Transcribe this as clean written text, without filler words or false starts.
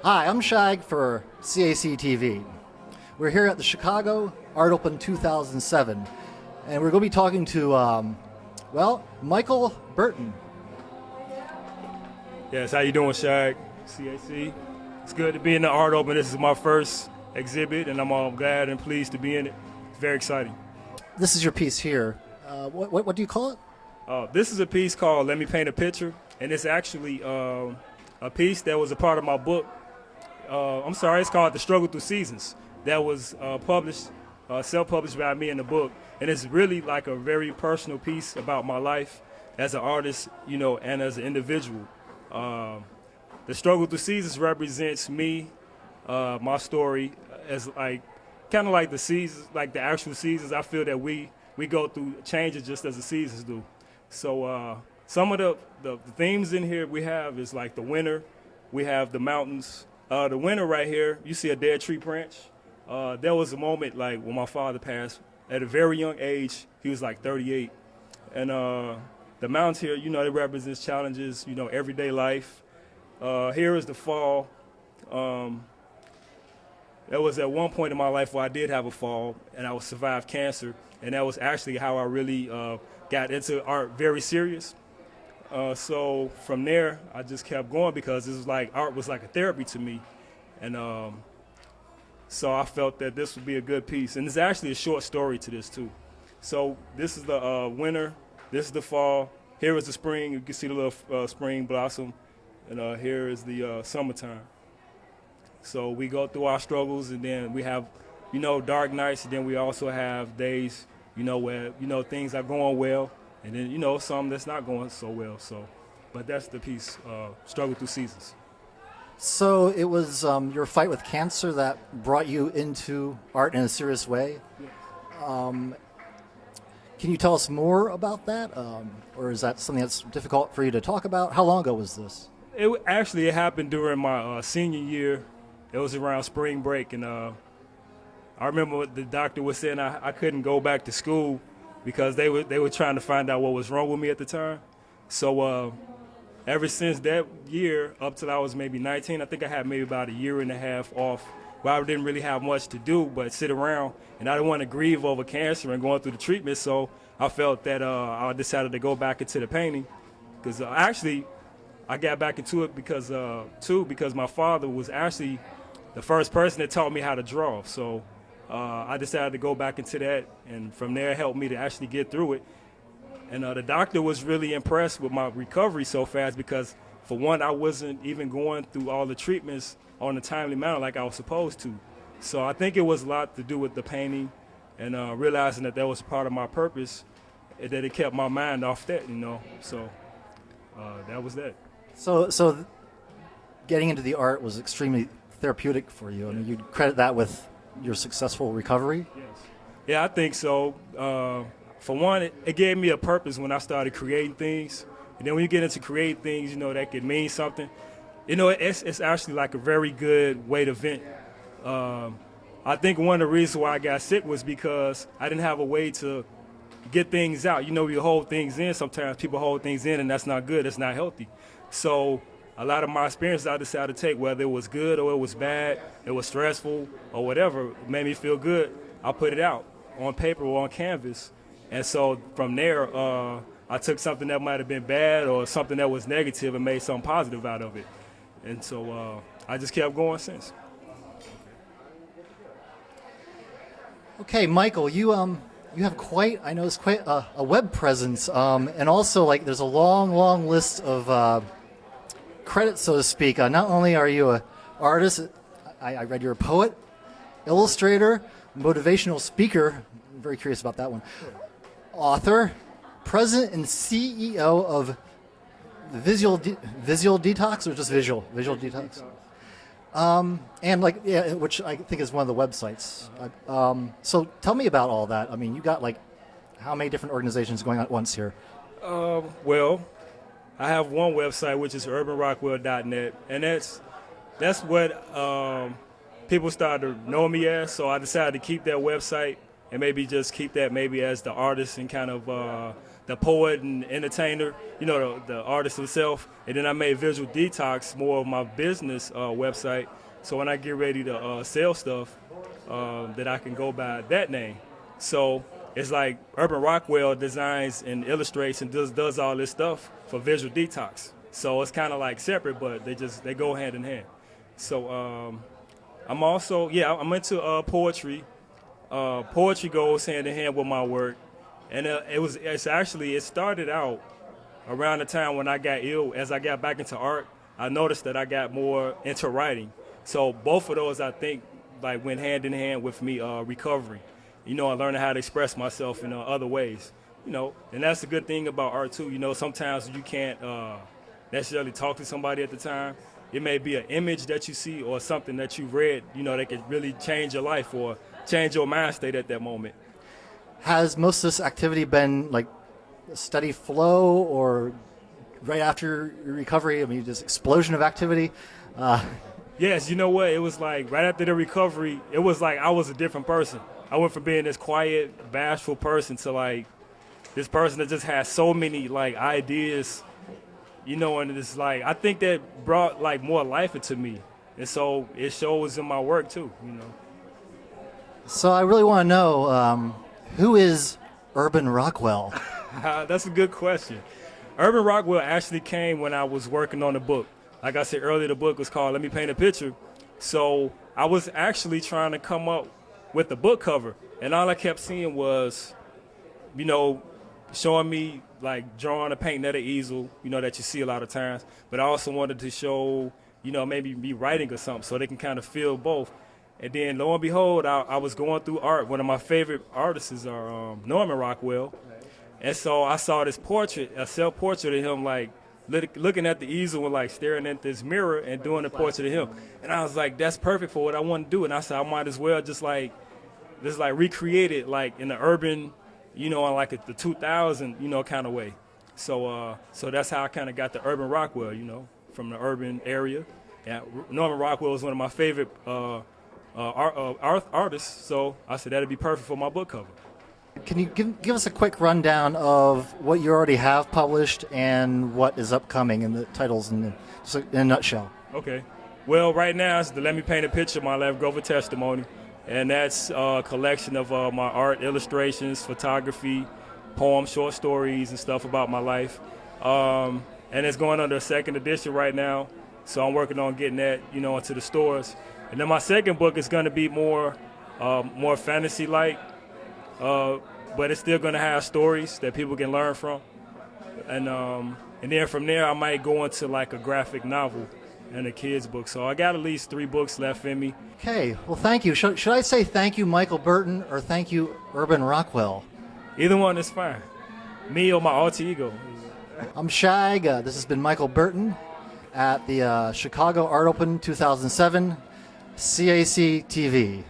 Hi, I'm Shag for CACTV. We're here at the Chicago Art Open 2007, and we're going to be talking to, Michael Burton. Yes, how you doing, Shag? CAC. It's good to be in the Art Open. This is my first exhibit, and I'm all glad and pleased to be in it. It's very exciting. This is your piece here. What do you call it? This is a piece called Let Me Paint a Picture, and it's actually a piece that was a part of my book. It's called The Struggle Through Seasons. That was self-published by me in the book. And it's really like a very personal piece about my life as an artist, and as an individual. The Struggle Through Seasons represents me, my story, as like kind of like the seasons, like the actual seasons. I feel that we go through changes just as the seasons do. So some of the themes in here we have is like the winter, we have the mountains. The winter right here, you see a dead tree branch. There was a moment like when my father passed at a very young age. He was like 38. And the mountains here, it represents challenges, everyday life. Here is the fall. There was at one point in my life where I did have a fall, and I survived cancer. And that was actually how I really got into art very serious. So from there, I just kept going because it was like art was like a therapy to me. And so I felt that this would be a good piece. And there's actually a short story to this, too. So this is the winter. This is the fall. Here is the spring. You can see the little spring blossom. And here is the summertime. So we go through our struggles, and then we have, dark nights. And then we also have days, where, things are going well. And then, some that's not going so well. But that's the piece, Struggle Through Seasons. So it was your fight with cancer that brought you into art in a serious way. Yes. Can you tell us more about that? Or is that something that's difficult for you to talk about? How long ago was this? It happened during my senior year. It was around spring break. And I remember what the doctor was saying. I couldn't go back to school because they were trying to find out what was wrong with me at the time. So ever since that year, up till I was maybe 19, I think I had maybe about a year and a half off where I didn't really have much to do but sit around. And I didn't want to grieve over cancer and going through the treatment, so I felt that I decided to go back into the painting. Because actually, I got back into it because my father was actually the first person that taught me how to draw. So I decided to go back into that, and from there it helped me to actually get through it. And the doctor was really impressed with my recovery so fast because, for one, I wasn't even going through all the treatments on a timely manner like I was supposed to. So I think it was a lot to do with the painting and realizing that was part of my purpose, and that it kept my mind off that, So that was that. So getting into the art was extremely therapeutic for you. I mean, you'd credit that with your successful recovery? Yes. Yeah, I think so. For one, it gave me a purpose when I started creating things. And then when you get into creating things, that could mean something. It's actually like a very good way to vent. I think one of the reasons why I got sick was because I didn't have a way to get things out. You hold things in. Sometimes people hold things in, and that's not good. That's not healthy. So a lot of my experiences I decided to take, whether it was good or it was bad, it was stressful or whatever, it made me feel good, I put it out on paper or on canvas. And so from there, I took something that might have been bad or something that was negative and made something positive out of it. And so I just kept going since. Okay, Michael, you have quite a web presence, and also there's a long list of credits, so to speak. Not only are you an artist, I read you're a poet, illustrator, motivational speaker. I'm very curious about that one. Author, president and CEO of the Visual Detox, or just Visual Detox. Which I think is one of the websites. So tell me about all that. I mean, you got how many different organizations going on at once here? Well, I have one website, which is urbanrockwell.net, and that's what people started to know me as. So I decided to keep that website and maybe just keep that maybe as the artist and kind of the poet and entertainer, the artist himself. And then I made Visual Detox more of my business website. So when I get ready to sell stuff, that I can go by that name. So it's like Urban Rockwell designs and illustrates and does all this stuff for Visual Detox. So it's kind of like separate, but they go hand in hand. So I'm also, I'm into poetry. Poetry goes hand in hand with my work. And it started out around the time when I got ill. As I got back into art, I noticed that I got more into writing. So both of those, I think, like went hand in hand with me recovering. And learning how to express myself in other ways. And that's the good thing about art too. Sometimes you can't necessarily talk to somebody at the time. It may be an image that you see or something that you've read, that could really change your life or change your mind state at that moment. Has most of this activity been like a steady flow, or right after your recovery? I mean, just explosion of activity? Yes, you know what? It was like right after the recovery, it was like I was a different person. I went from being this quiet, bashful person to like this person that just has so many like ideas, and it's like I think that brought like more life into me. And so it shows in my work too, So I really want to know, who is Urban Rockwell? That's a good question. Urban Rockwell actually came when I was working on the book. Like I said earlier, the book was called Let Me Paint a Picture. So I was actually trying to come up with the book cover. And all I kept seeing was, showing me like drawing or painting at an easel, that you see a lot of times. But I also wanted to show, maybe me writing or something so they can kind of feel both. And then, lo and behold, I was going through art. One of my favorite artists are Norman Rockwell. And so I saw this portrait, a self-portrait of him, like, looking at the easel and, like, staring at this mirror and doing a portrait of him. And I was like, that's perfect for what I want to do. And I said, I might as well just recreate it, like, in the urban, in, like, the 2000, kind of way. So that's how I kind of got the Urban Rockwell, from the urban area. And Norman Rockwell is one of my favorite artists, so I said that'd be perfect for my book cover. Can you give us a quick rundown of what you already have published and what is upcoming in the titles in a nutshell? Okay. Well, right now it's the Let Me Paint a Picture, My Life Grover Testimony, and that's a collection of my art, illustrations, photography, poems, short stories, and stuff about my life. And it's going under a second edition right now, so I'm working on getting that, into the stores. And then my second book is going to be more fantasy-like, but it's still going to have stories that people can learn from. And then from there, I might go into like a graphic novel and a kid's book. So I got at least 3 books left in me. Okay, well, thank you. Should I say thank you, Michael Burton, or thank you, Urban Rockwell? Either one is fine. Me or my alter ego. I'm Shag. This has been Michael Burton at the Chicago Art Open 2007. CACTV.